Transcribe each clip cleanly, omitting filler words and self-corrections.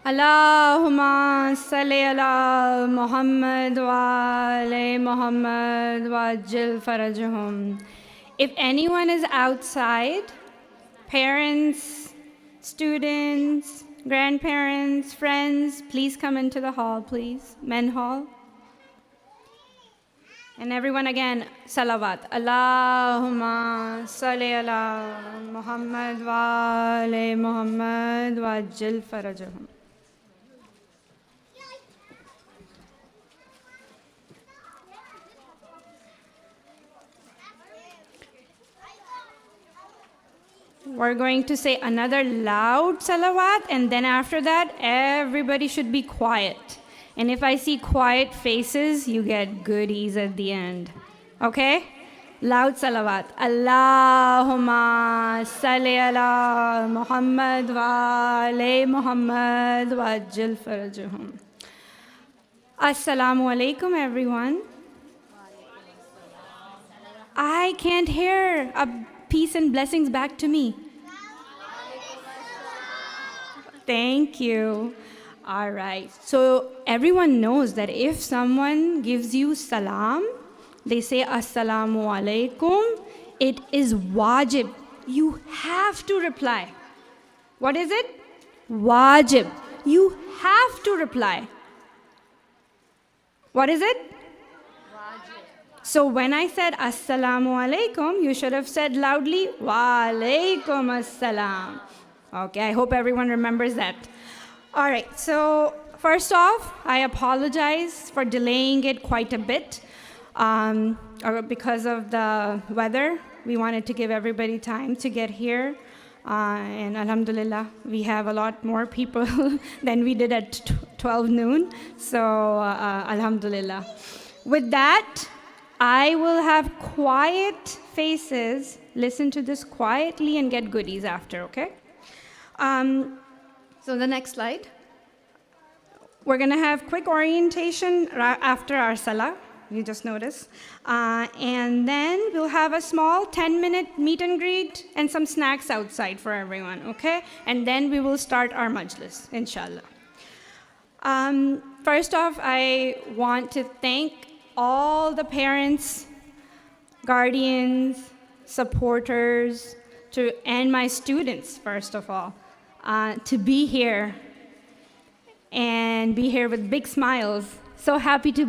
Allahumma salli ala Muhammad wa ali Muhammad wa ajil farajahum. If anyone is outside, parents, students, grandparents, friends, please come into the hall, please. Men hall. And everyone again, salawat. Allahumma salli ala Muhammad wa ali Muhammad wa ajil farajahum. We're going to say another loud salawat, and then after that, everybody should be quiet. And if I see quiet faces, you get goodies at the end. Okay? Loud salawat. Allahumma salli ala Muhammad wa ali Muhammad wa ajil farajahum. Assalamu alaikum, everyone. I can't hear. Peace and blessings back to me. Thank you. All right. So everyone knows that if someone gives you salam, they say assalamu alaikum, it is wajib. You have to reply. What is it? Wajib. You have to reply. What is it? So when I said assalamu alaikum, you should have said loudly, wa alaikum assalam. Okay, I hope everyone remembers that. All right, so first off, I apologize for delaying it quite a bit because of the weather. We wanted to give everybody time to get here. And alhamdulillah, we have a lot more people than we did at 12 noon. So alhamdulillah. With that, I will have quiet faces. Listen to this quietly and get goodies after, okay? So the next slide. We're going to have quick orientation after our salah. You just notice. And then we'll have a small 10-minute meet and greet and some snacks outside for everyone, okay? And then we will start our majlis, inshallah. First off, I want to thank all the parents, guardians, supporters, and my students, first of all, to be here and be here with big smiles. So happy to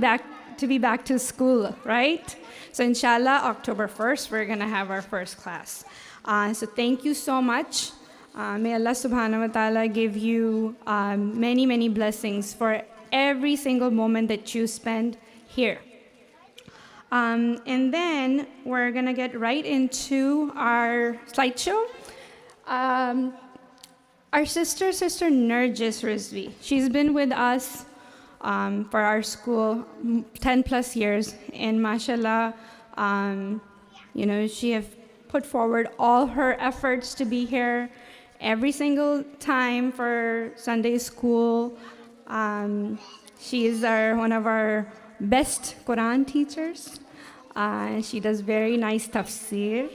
be back to school, right? So inshallah, October 1st, we're gonna have our first class. So thank you so much. May Allah subhanahu wa ta'ala give you many, many blessings for every single moment that you spend here. And then we're gonna get right into our slideshow. Our sister Nerjis Rizvi, she's been with us for our school 10 plus years, and mashallah, she have put forward all her efforts to be here every single time for Sunday school. She is one of our best Quran teachers. She does very nice tafsir.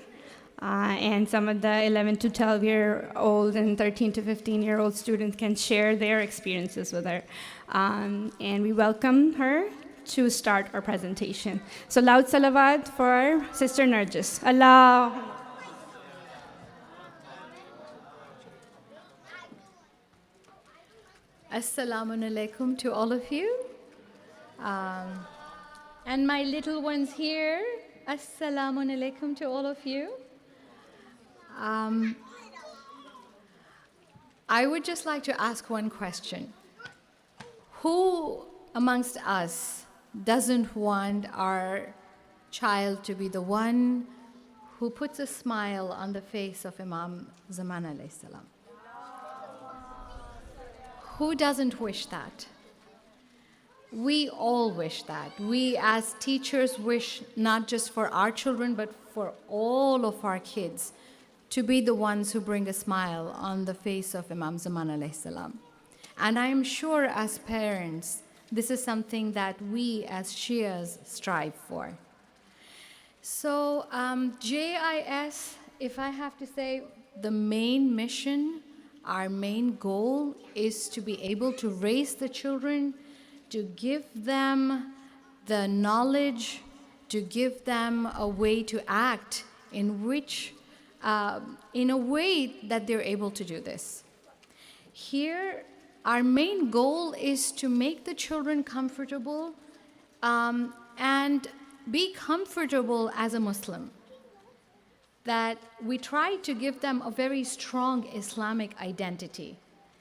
And some of the 11 to 12-year-old and 13 to 15-year-old students can share their experiences with her. And we welcome her to start our presentation. So loud salawat for our sister Nerjis. Allah. Assalamu alaikum to all of you. And my little ones here, assalamu alaikum to all of you. I would just like to ask one question. Who amongst us doesn't want our child to be the one who puts a smile on the face of Imam Zaman alayhi salam? Who doesn't wish that? We all wish that. We as teachers wish not just for our children, but for all of our kids to be the ones who bring a smile on the face of Imam Zaman alayhi salam. And I'm sure as parents, this is something that we as Shias strive for. So JIS, if I have to say, the main mission Our main goal is to be able to raise the children, to give them the knowledge, to give them a way to act in which, in a way that they're able to do this. Here, our main goal is to make the children comfortable and be comfortable as a Muslim. That we try to give them a very strong Islamic identity,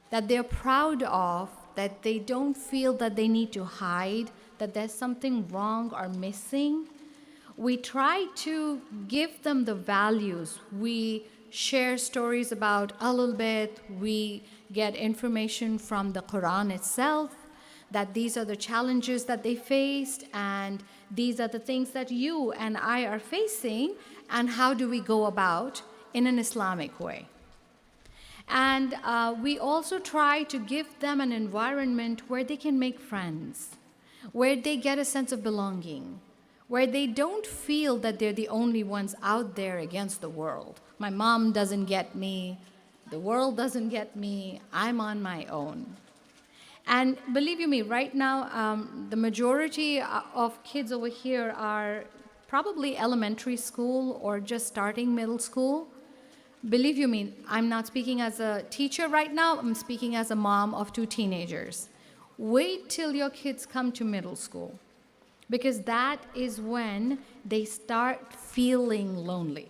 that they're proud of, that they don't feel that they need to hide, that there's something wrong or missing. We try to give them the values. We share stories about Ahlul Bayt. We get information from the Quran itself, that these are the challenges that they faced, and these are the things that you and I are facing, and how do we go about in an Islamic way. And we also try to give them an environment where they can make friends, where they get a sense of belonging, where they don't feel that they're the only ones out there against the world. My mom doesn't get me, the world doesn't get me, I'm on my own. And believe you me, right now, the majority of kids over here are probably elementary school or just starting middle school. Believe you me, I'm not speaking as a teacher right now, I'm speaking as a mom of 2 teenagers. Wait till your kids come to middle school, because that is when they start feeling lonely.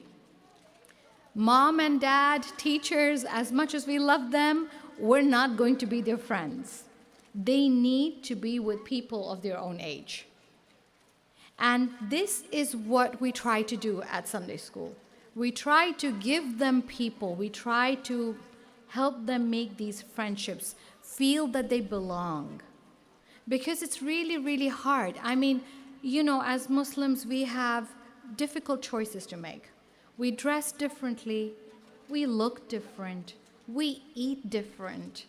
Mom and dad, teachers, as much as we love them, we're not going to be their friends. They need to be with people of their own age. And this is what we try to do at Sunday school. We try to give them people. We try to help them make these friendships, feel that they belong. Because it's really, really hard. I mean, you know, as Muslims, we have difficult choices to make. We dress differently, we look different, we eat different.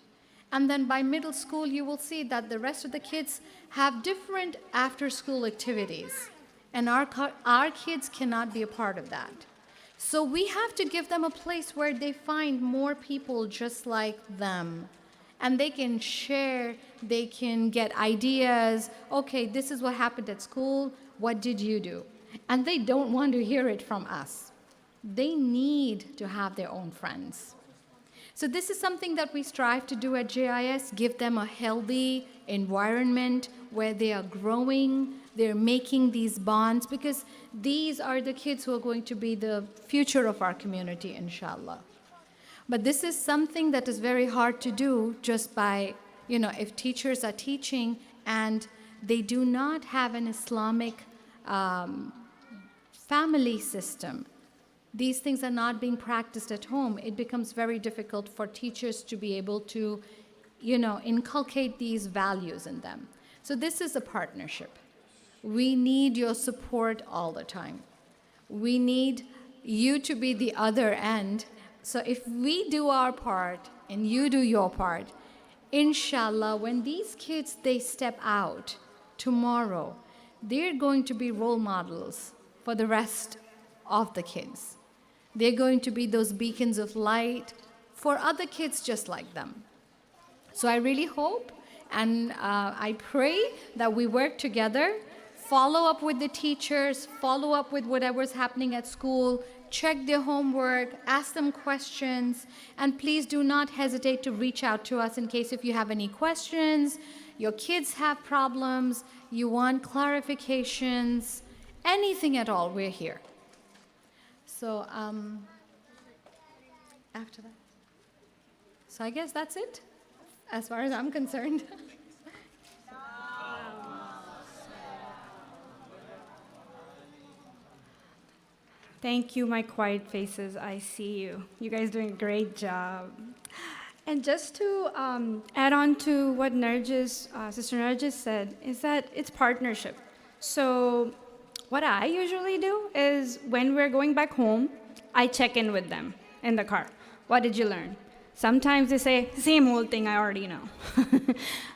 And then by middle school, you will see that the rest of the kids have different after-school activities. And our kids cannot be a part of that. So we have to give them a place where they find more people just like them. And they can share, they can get ideas. Okay, this is what happened at school. What did you do? And they don't want to hear it from us. They need to have their own friends. So this is something that we strive to do at JIS, give them a healthy environment where they are growing, they're making these bonds, because these are the kids who are going to be the future of our community, inshallah. But this is something that is very hard to do just by, you know, if teachers are teaching and they do not have an Islamic family system. These things are not being practiced at home. It becomes very difficult for teachers to be able to, you know, inculcate these values in them. So this is a partnership. We need your support all the time. We need you to be the other end. So if we do our part and you do your part, inshallah, when these kids, they step out tomorrow, they're going to be role models for the rest of the kids. They're going to be those beacons of light for other kids just like them. So I really hope and I pray that we work together, follow up with the teachers, follow up with whatever's happening at school, check their homework, ask them questions, and please do not hesitate to reach out to us in case if you have any questions, your kids have problems, you want clarifications, anything at all, we're here. So after that, so I guess that's it, as far as I'm concerned. Thank you, my quiet faces. I see you. You guys doing a great job. And just to add on to what Sister Nargis said, is that it's partnership. So what I usually do is when we're going back home, I check in with them in the car. What did you learn? Sometimes they say, same old thing I already know.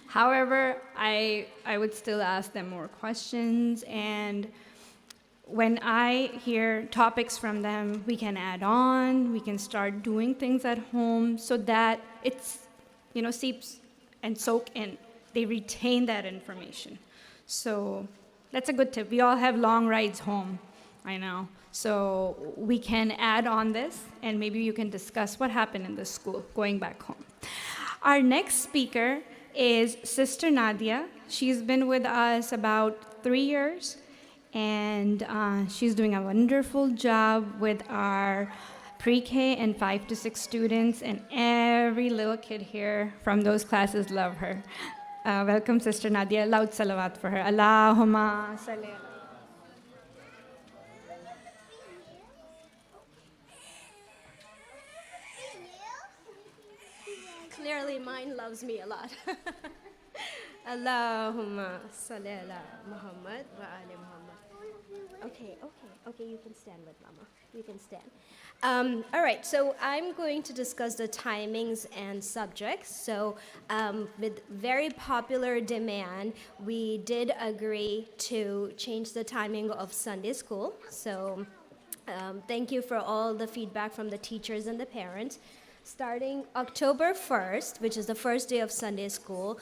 However, I would still ask them more questions, and when I hear topics from them, we can add on, we can start doing things at home so that it's, seeps and soak in. They retain that information. So that's a good tip. We all have long rides home, I know. So we can add on this, and maybe you can discuss what happened in the school going back home. Our next speaker is Sister Nadia. She's been with us about 3 years, and she's doing a wonderful job with our pre-K and 5 to 6 students, and every little kid here from those classes love her. Welcome, Sister Nadia. Loud salawat for her. Allahumma salli ala. Clearly, mine loves me a lot. Allahumma salli ala Muhammad wa ali Muhammad. Okay, you can stand with Mama. You can stand. All right, so I'm going to discuss the timings and subjects. So, with very popular demand, we did agree to change the timing of Sunday school. So, thank you for all the feedback from the teachers and the parents. Starting October 1st, which is the first day of Sunday school,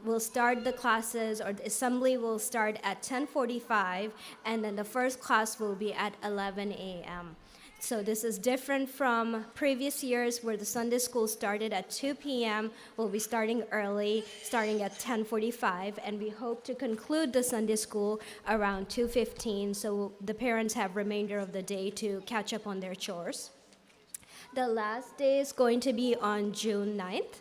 we'll start the classes, or the assembly will start at 10:45, and then the first class will be at 11 a.m. So this is different from previous years where the Sunday school started at 2 p.m. We'll be starting early, starting at 10:45, and we hope to conclude the Sunday school around 2:15, so the parents have remainder of the day to catch up on their chores. The last day is going to be on June 9th.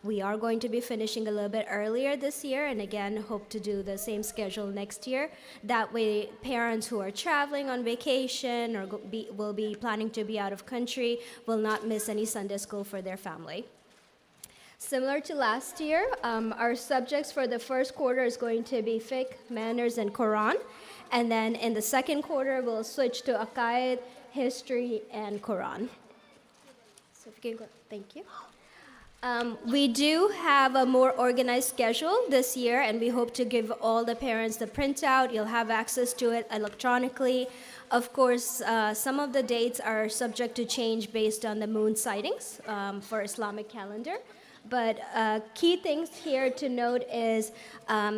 We are going to be finishing a little bit earlier this year, and again, hope to do the same schedule next year. That way, parents who are traveling on vacation or will be planning to be out of country will not miss any Sunday school for their family. Similar to last year, our subjects for the first quarter is going to be fiqh, manners, and Quran. And then in the second quarter, we'll switch to aqaid, history, and Quran. So if you can go, thank you. We do have a more organized schedule this year, and we hope to give all the parents the printout. You'll have access to it electronically. Of course, some of the dates are subject to change based on the moon sightings for Islamic calendar. But key things here to note is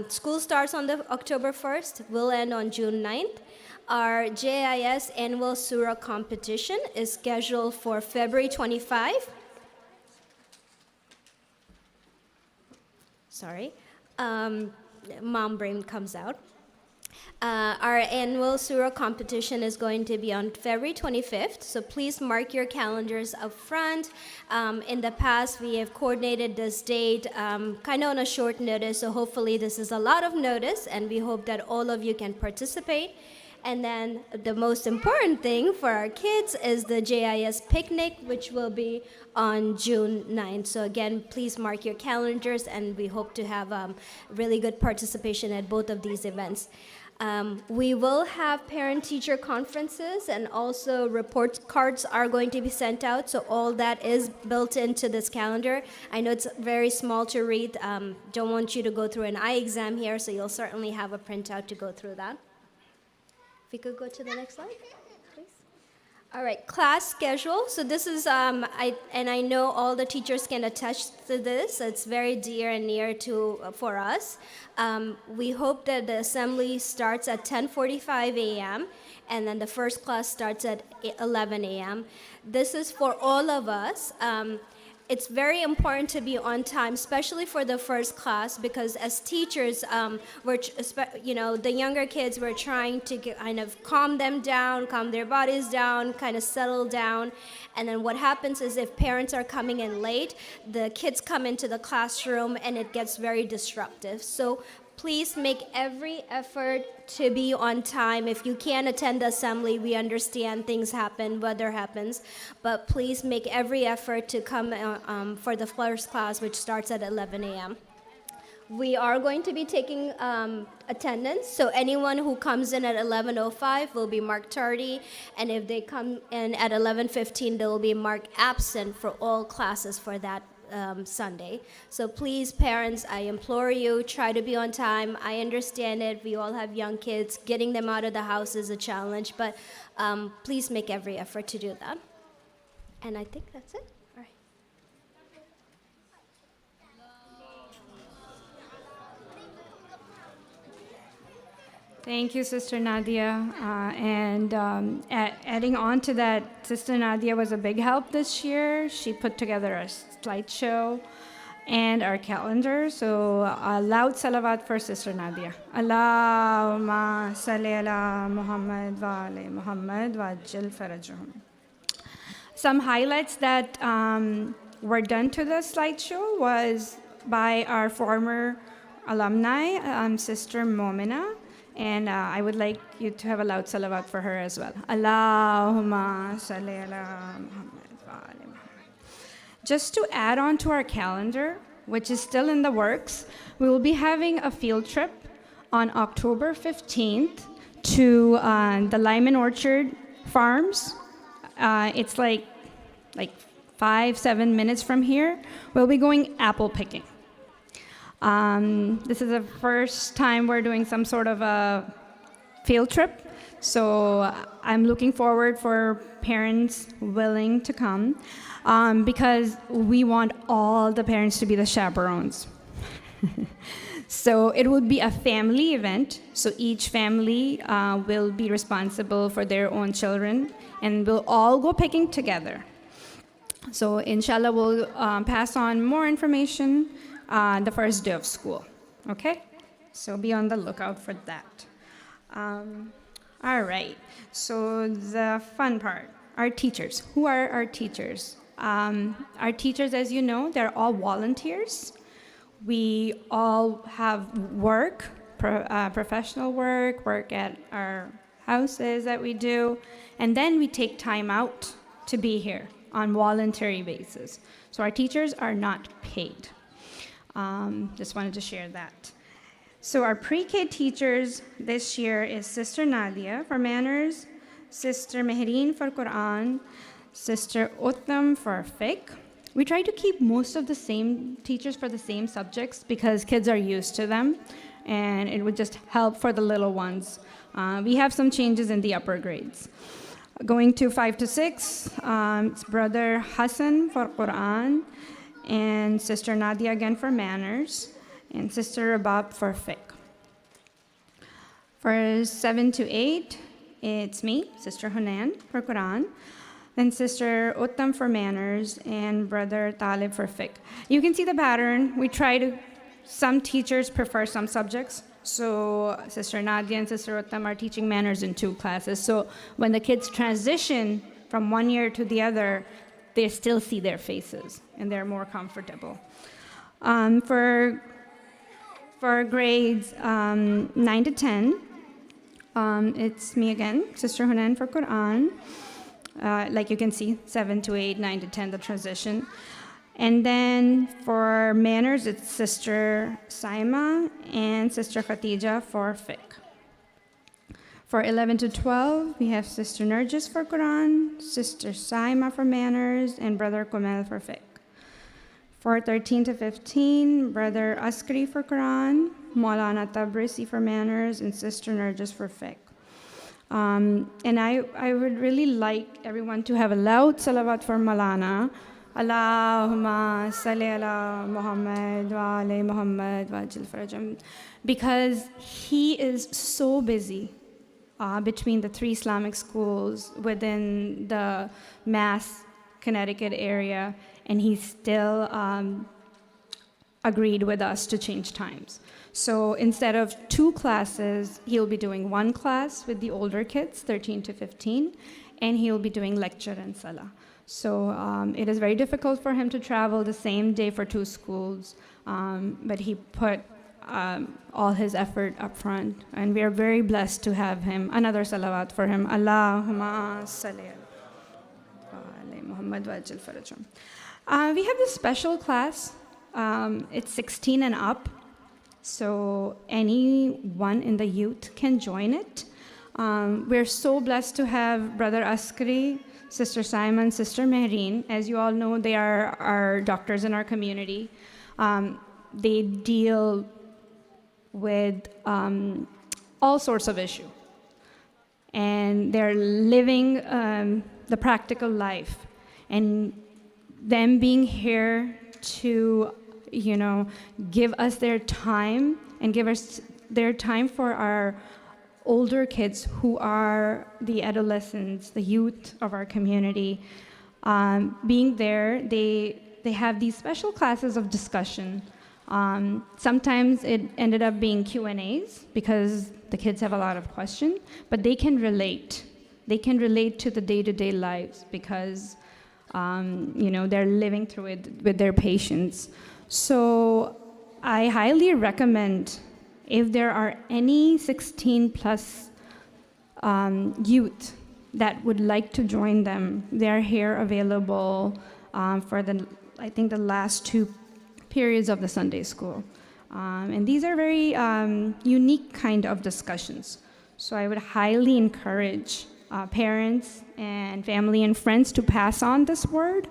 school starts on the October 1st, will end on June 9th. Our JIS annual surah competition is scheduled for February 25. Sorry, mom brain comes out. Our annual surah competition is going to be on February 25th, so please mark your calendars up front. In the past, we have coordinated this date kind of on a short notice, so hopefully this is a lot of notice, and we hope that all of you can participate. And then the most important thing for our kids is the JIS picnic, which will be on June 9th. So again, please mark your calendars, and we hope to have really good participation at both of these events. We will have parent-teacher conferences, and also report cards are going to be sent out, so all that is built into this calendar. I know it's very small to read. Don't want you to go through an eye exam here, so you'll certainly have a printout to go through that. If you could go to the next slide, please. All right, class schedule. So this is, I know all the teachers can attest to this. It's very dear and near for us. We hope that the assembly starts at 10:45 a.m., and then the first class starts at 11 a.m. This is for all of us. It's very important to be on time, especially for the first class, because as teachers, the younger kids, we're trying to kind of calm them down, calm their bodies down, kind of settle down. And then what happens is if parents are coming in late, the kids come into the classroom and it gets very disruptive. So please make every effort to be on time. If you can't attend the assembly, we understand things happen, weather happens, but please make every effort to come for the first class, which starts at 11 a.m. We are going to be taking attendance, so anyone who comes in at 11:05 will be marked tardy, and if they come in at 11:15, they will be marked absent for all classes for that Sunday. So please, parents, I implore you, try to be on time. I understand it. We all have young kids. Getting them out of the house is a challenge, but please make every effort to do that. And I think that's it. All right. Thank you, Sister Nadia. Adding on to that, Sister Nadia was a big help this year. She put together a slideshow and our calendar. So a loud salawat for Sister Nadia. Allahumma salli ala Muhammad wa ali Muhammad wa ajil farajahum. Some highlights that were done to the slideshow was by our former alumni, Sister Momina. And I would like you to have a loud salawat for her as well. Allahumma salli ala Muhammad wa ali Muhammad. Just to add on to our calendar, which is still in the works, we will be having a field trip on October 15th to the Lyman Orchard Farms. It's like 5-7 minutes from here. We'll be going apple picking. This is the first time we're doing some sort of a field trip, so I'm looking forward for parents willing to come because we want all the parents to be the chaperones. So it would be a family event, so each family will be responsible for their own children, and we'll all go picking together. So inshallah, we'll pass on more information the first day of school, okay? So be on the lookout for that. All right, so the fun part, our teachers. Who are our teachers? Our teachers, as you know, they're all volunteers. We all have work, professional work at our houses that we do, and then we take time out to be here on voluntary basis. So our teachers are not paid. Just wanted to share that. So our pre-K teachers this year is Sister Nadia for manners, Sister Mehreen for Quran, Sister Uttam for fiqh. We try to keep most of the same teachers for the same subjects because kids are used to them, and it would just help for the little ones. We have some changes in the upper grades. Going to 5 to 6, it's Brother Hassan for Quran, and Sister Nadia again for manners, and Sister Rabab for fiqh. For 7 to 8, it's me, Sister Hunan for Quran, then Sister Uttam for manners, and Brother Talib for fiqh. You can see the pattern. We try to, some teachers prefer some subjects, so Sister Nadia and Sister Uttam are teaching manners in 2 classes. So when the kids transition from one year to the other, they still see their faces, and they're more comfortable. For grades 9 to 10, it's me again, Sister Hunan for Quran. Like you can see, 7 to 8, 9 to 10, the transition. And then for manners, it's Sister Saima and Sister Khatija for fiqh. For 11 to 12, we have Sister Nerjis for Quran, Sister Saima for manners, and Brother Kumel for fiqh. For 13 to 15, Brother Askari for Quran, Maulana Tabrisi for manners, and Sister Nerjis for fiqh. And I would really like everyone to have a loud salawat for Maulana. Allahumma salli ala Muhammad wa ali Muhammad wa ajil farajahum. Because he is so busy between the 3 Islamic schools within the Mass, Connecticut area, and he still agreed with us to change times. So instead of 2 classes, he'll be doing 1 class with the older kids, 13 to 15, and he'll be doing lecture and salah. So it is very difficult for him to travel the same day for 2 schools, but he put all his effort up front, and we are very blessed to have him. Another salawat for him. Allahumma salli ala Muhammad wa ajil farajahum. We have this special class. It's 16 and up, so anyone in the youth can join it. We're so blessed to have Brother Askari, Sister Simon, Sister Mehreen. As you all know, they are our doctors in our community. They deal with all sorts of issues. And they're living the practical life. And them being here to, give us their time and give us their time for our older kids who are the adolescents, the youth of our community. Being there, they have these special classes of discussion. Sometimes it ended up being Q&As because the kids have a lot of questions, but they can relate. They can relate to the day-to-day lives because, they're living through it with their patients. So I highly recommend if there are any 16 plus youth that would like to join them, they're here available for I think the last 2 periods of the Sunday school. And these are very unique kind of discussions. So I would highly encourage parents and family and friends to pass on this word.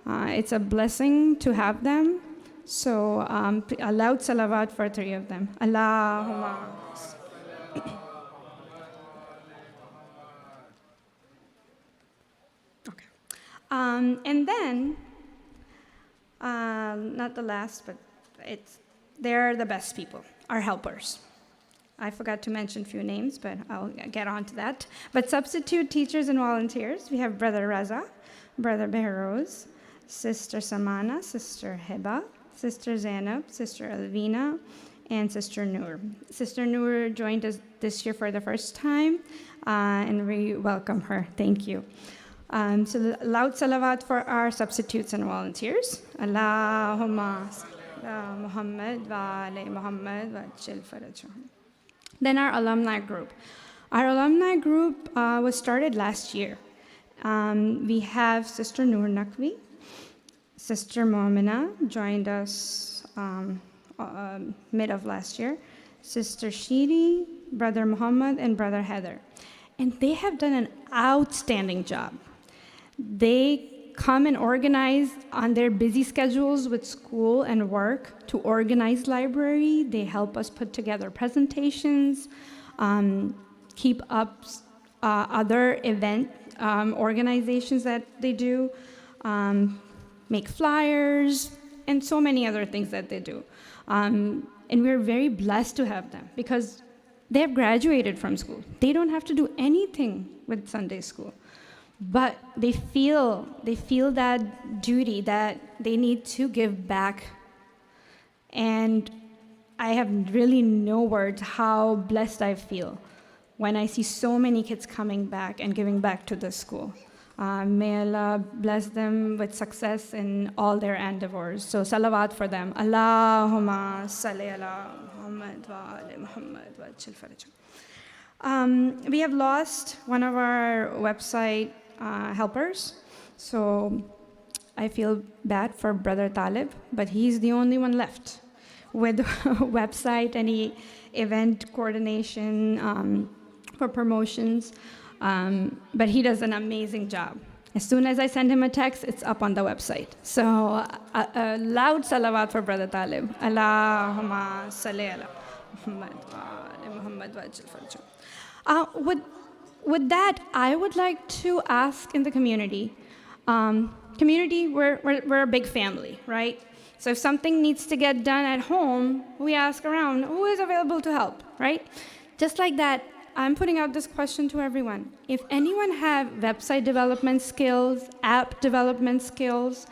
It's a blessing to have them. So a loud salawat for 3 of them. Allahumma. Okay. And then, not the last, but they're the best people, our helpers. I forgot to mention a few names, but I'll get on to that. But substitute teachers and volunteers, we have Brother Raza, Brother Behrouz, Sister Samana, Sister Heba, Sister Zainab, Sister Alvina, and Sister Noor. Sister Noor joined us this year for the first time, and we welcome her. Thank you. So loud salawat for our substitutes and volunteers. Allahumma salli Muhammad wa ali Muhammad wa ajil farajahum. Then our alumni group. Our alumni group was started last year. We have Sister Noor Naqvi, Sister Momina joined us mid of last year, Sister Shiri, Brother Muhammad, and Brother Heather. And they have done an outstanding job. They come and organize on their busy schedules with school and work to organize library. They help us put together presentations, keep up other event organizations that they do, make flyers, and so many other things that they do. And we're very blessed to have them because they have graduated from school. They don't have to do anything with Sunday school. But they feel that duty that they need to give back. And I have really no words how blessed I feel when I see so many kids coming back and giving back to the school. May Allah bless them with success in all their endeavors. So salawat for them. Allahumma salli ala Muhammad wa ali Muhammad wa ajil farajahum. We have lost one of our website helpers. So I feel bad for Brother Talib, but he's the only one left with website, any event coordination for promotions. But he does an amazing job. As soon as I send him a text, it's up on the website. So a loud salawat for Brother Talib. Allahumma salli ala Muhammad wa ali Muhammad wa ajil farajahum. With that, I would like to ask in the community, we're a big family, right? So if something needs to get done at home, we ask around, who is available to help, right? Just like that, I'm putting out this question to everyone. If anyone have website development skills, app development skills,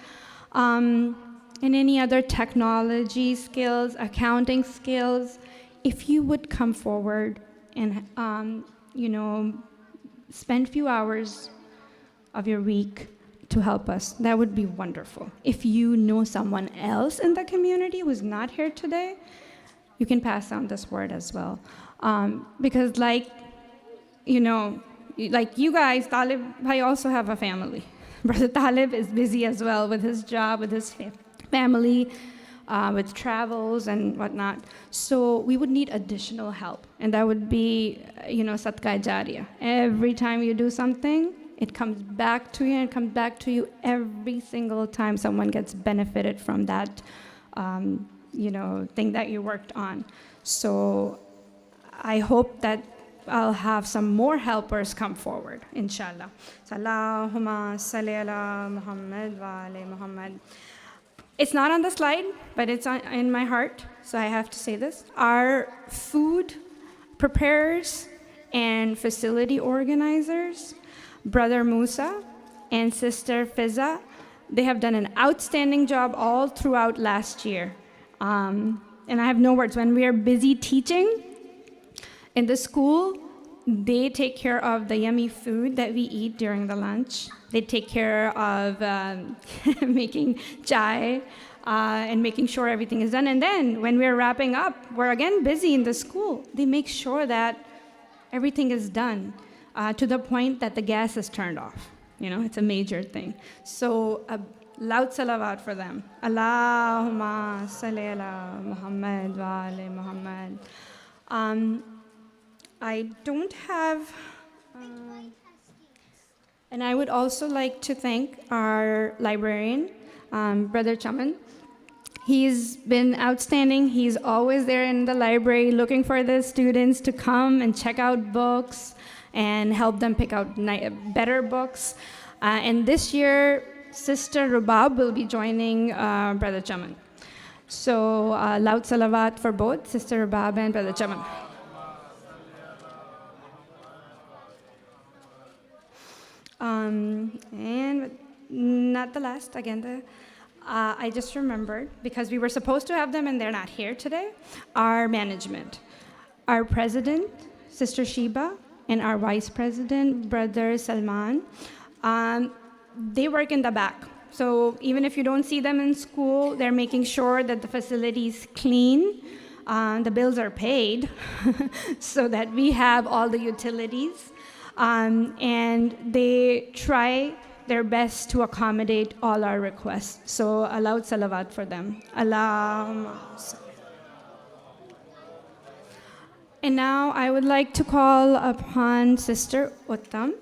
and any other technology skills, accounting skills, if you would come forward and, spend a few hours of your week to help us, that would be wonderful. If you know someone else in the community who's not here today, you can pass on this word as well. Because like you guys, Talib Bhai also have a family. Brother Talib is busy as well with his job, with his family, with travels and whatnot. So we would need additional help. And that would be, Sadqa Jariya. Every time you do something, It comes back to you, and it comes back to you every single time someone gets benefited from that, thing that you worked on. So I hope that I'll have some more helpers come forward, inshallah. So, Allahumma salli ala Muhammad wa ali Muhammad. It's not on the slide, but it's in my heart, so I have to say this. Our food preparers and facility organizers, Brother Musa and Sister Fiza, they have done an outstanding job all throughout last year. And I have no words. When we are busy teaching in the school, they take care of the yummy food that we eat during the lunch. They take care of making chai and making sure everything is done. And then when we're wrapping up, we're again busy in the school. They make sure that everything is done to the point that the gas is turned off. It's a major thing. So loud salawat for them. Allahumma salli ala Muhammad wa ali Muhammad. I don't have, and I would also like to thank our librarian, Brother Chaman. He's been outstanding. He's always there in the library looking for the students to come and check out books and help them pick out better books. And this year, Sister Rubab will be joining Brother Chaman. So loud salawat for both Sister Rubab and Brother Chaman. And not the last, again, I just remembered, because we were supposed to have them and they're not here today, our management. Our president, Sister Sheba, and our vice president, Brother Salman, they work in the back. So even if you don't see them in school, they're making sure that the facility is clean, the bills are paid, so that we have all the utilities. And they try their best to accommodate all our requests. So a loud salawat for them. Allahumma salli. And now I would like to call upon Sister Uttam.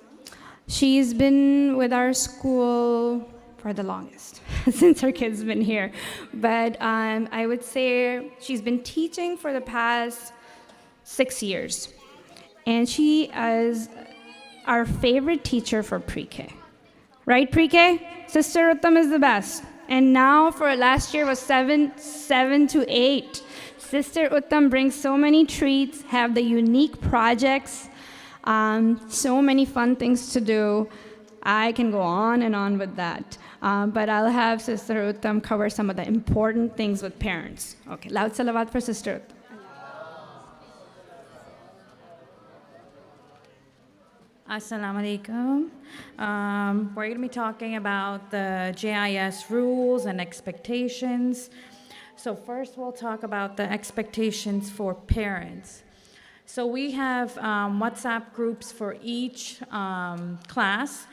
She's been with our school for the longest, since her kid's been here. But I would say she's been teaching for the past 6 years. And she is our favorite teacher for pre-K. Right, pre-K? Sister Uttam is the best. And now for last year was 7 to 8. Sister Uttam brings so many treats, have the unique projects, so many fun things to do. I can go on and on with that. But I'll have Sister Uttam cover some of the important things with parents. Okay, loud salawat for Sister Uttam. Assalamu alaikum. We're going to be talking about the JIS rules and expectations. So first we'll talk about the expectations for parents. So we have WhatsApp groups for each class.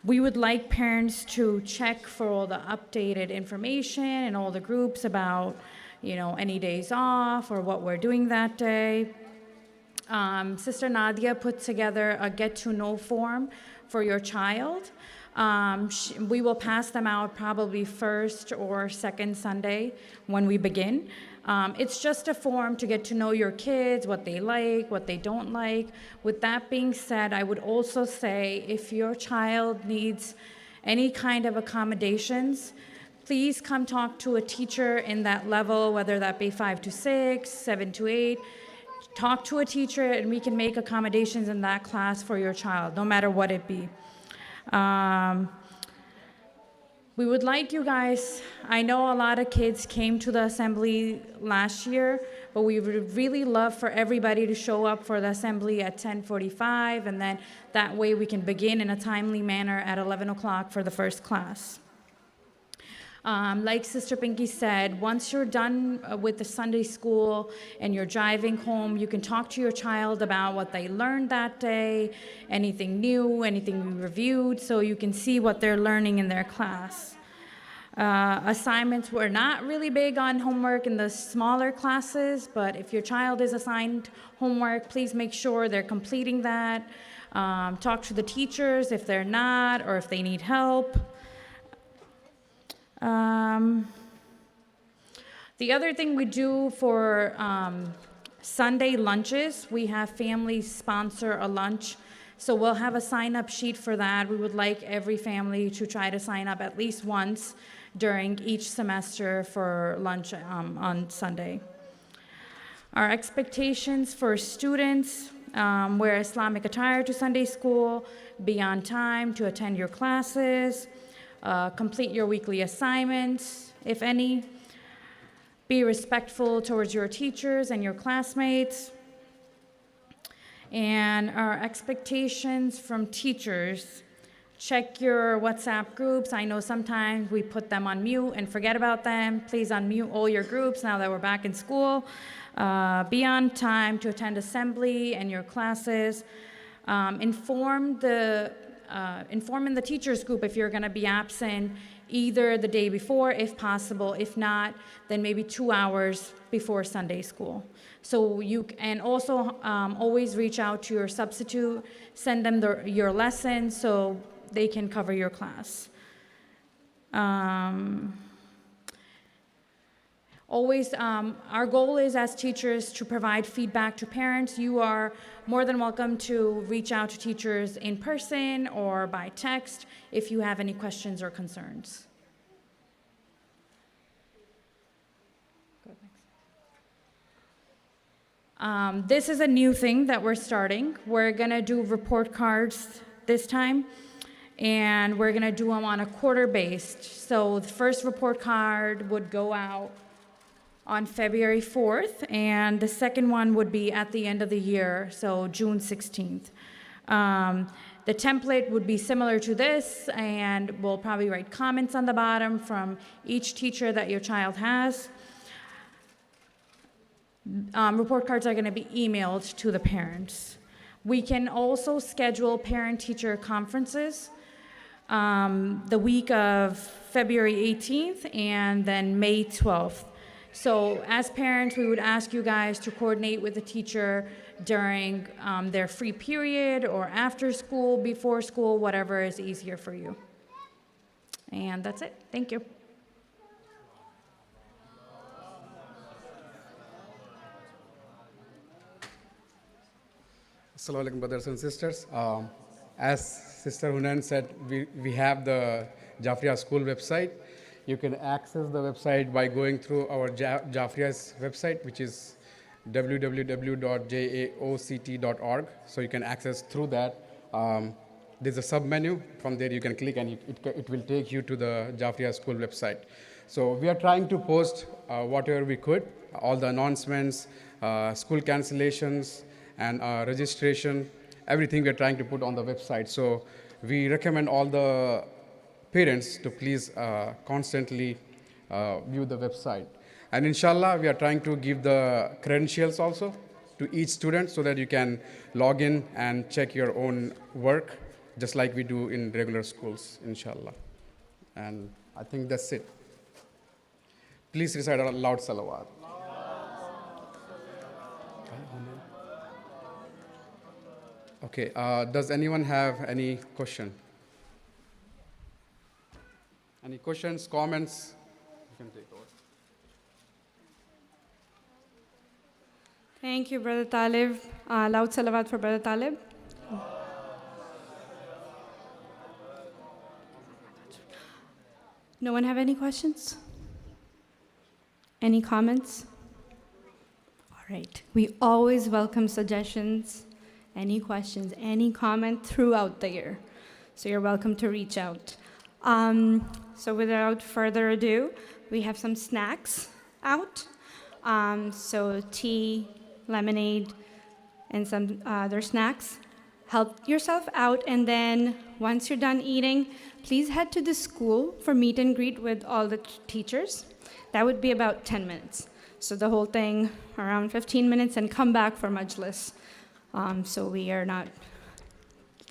We would like parents to check for all the updated information in all the groups about, any days off or what we're doing that day. Sister Nadia put together a get-to-know form for your child. We will pass them out probably first or second Sunday when we begin. It's just a form to get to know your kids, what they like, what they don't like. With that being said, I would also say if your child needs any kind of accommodations, please come talk to a teacher in that level, whether that be 5 to 6, 7 to 8. Talk to a teacher and we can make accommodations in that class for your child, no matter what it be. We would like you guys, I know a lot of kids came to the assembly last year, but we would really love for everybody to show up for the assembly at 10:45, and then that way we can begin in a timely manner at 11 o'clock for the first class. Like Sister Pinky said, once you're done with the Sunday school and you're driving home, you can talk to your child about what they learned that day, anything new, anything we reviewed, so you can see what they're learning in their class. Assignments, were not really big on homework in the smaller classes, but if your child is assigned homework, please make sure they're completing that. Talk to the teachers if they're not or if they need help. The other thing we do for Sunday lunches, we have families sponsor a lunch. So we'll have a sign-up sheet for that. We would like every family to try to sign up at least once during each semester for lunch on Sunday. Our expectations for students: wear Islamic attire to Sunday school, be on time to attend your classes, complete your weekly assignments, if any, be respectful towards your teachers and your classmates. And our expectations from teachers: check your WhatsApp groups. I know sometimes we put them on mute and forget about them. Please unmute all your groups now that we're back in school. Be on time to attend assembly and your classes. Inform in the teachers group if you're going to be absent, either the day before if possible. If not, then maybe 2 hours before Sunday school. So and also always reach out to your substitute, send them your lesson so they can cover your class. Always, our goal is as teachers to provide feedback to parents. You are more than welcome to reach out to teachers in person or by text if you have any questions or concerns. This is a new thing that we're starting. We're gonna do report cards this time, and we're gonna do them on a quarter-based. So the first report card would go out on February 4th, and the second one would be at the end of the year, so June 16th. The template would be similar to this, and we'll probably write comments on the bottom from each teacher that your child has. Report cards are going to be emailed to the parents. We can also schedule parent-teacher conferences the week of February 18th and then May 12th. So as parents, we would ask you guys to coordinate with the teacher during their free period or after school, before school, whatever is easier for you. And that's it. Thank you. Assalamu alaikum, brothers and sisters. As Sister Hunan said, we have the Jafria School website. You can access the website by going through our Jafria's website, which is www.jaoct.org. So you can access through that. There's a sub-menu. From there you can click and it will take you to the Jafria School website. So we are trying to post whatever we could, all the announcements, school cancellations, and registration, everything we're trying to put on the website. So we recommend all the parents to please constantly view the website. And inshallah, we are trying to give the credentials also to each student so that you can log in and check your own work, just like we do in regular schools, inshallah. And I think that's it. Please recite a loud salawat. Okay, does anyone have any question? Any questions, comments? You can take over. Thank you, Brother Talib. Loud salawat for Brother Talib. No one have any questions? Any comments? All right. We always welcome suggestions, any questions, any comment throughout the year. So you're welcome to reach out. So without further ado, we have some snacks out. So tea, lemonade, and some other snacks. Help yourself out, and then once you're done eating, please head to the school for meet and greet with all the teachers. That would be about 10 minutes. So the whole thing around 15 minutes, and come back for Majlis. So we are not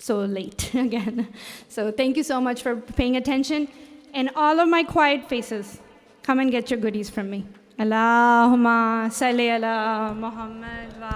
so late again. So thank you so much for paying attention. And all of my quiet faces, come and get your goodies from me. Allahumma salli ala Muhammad wa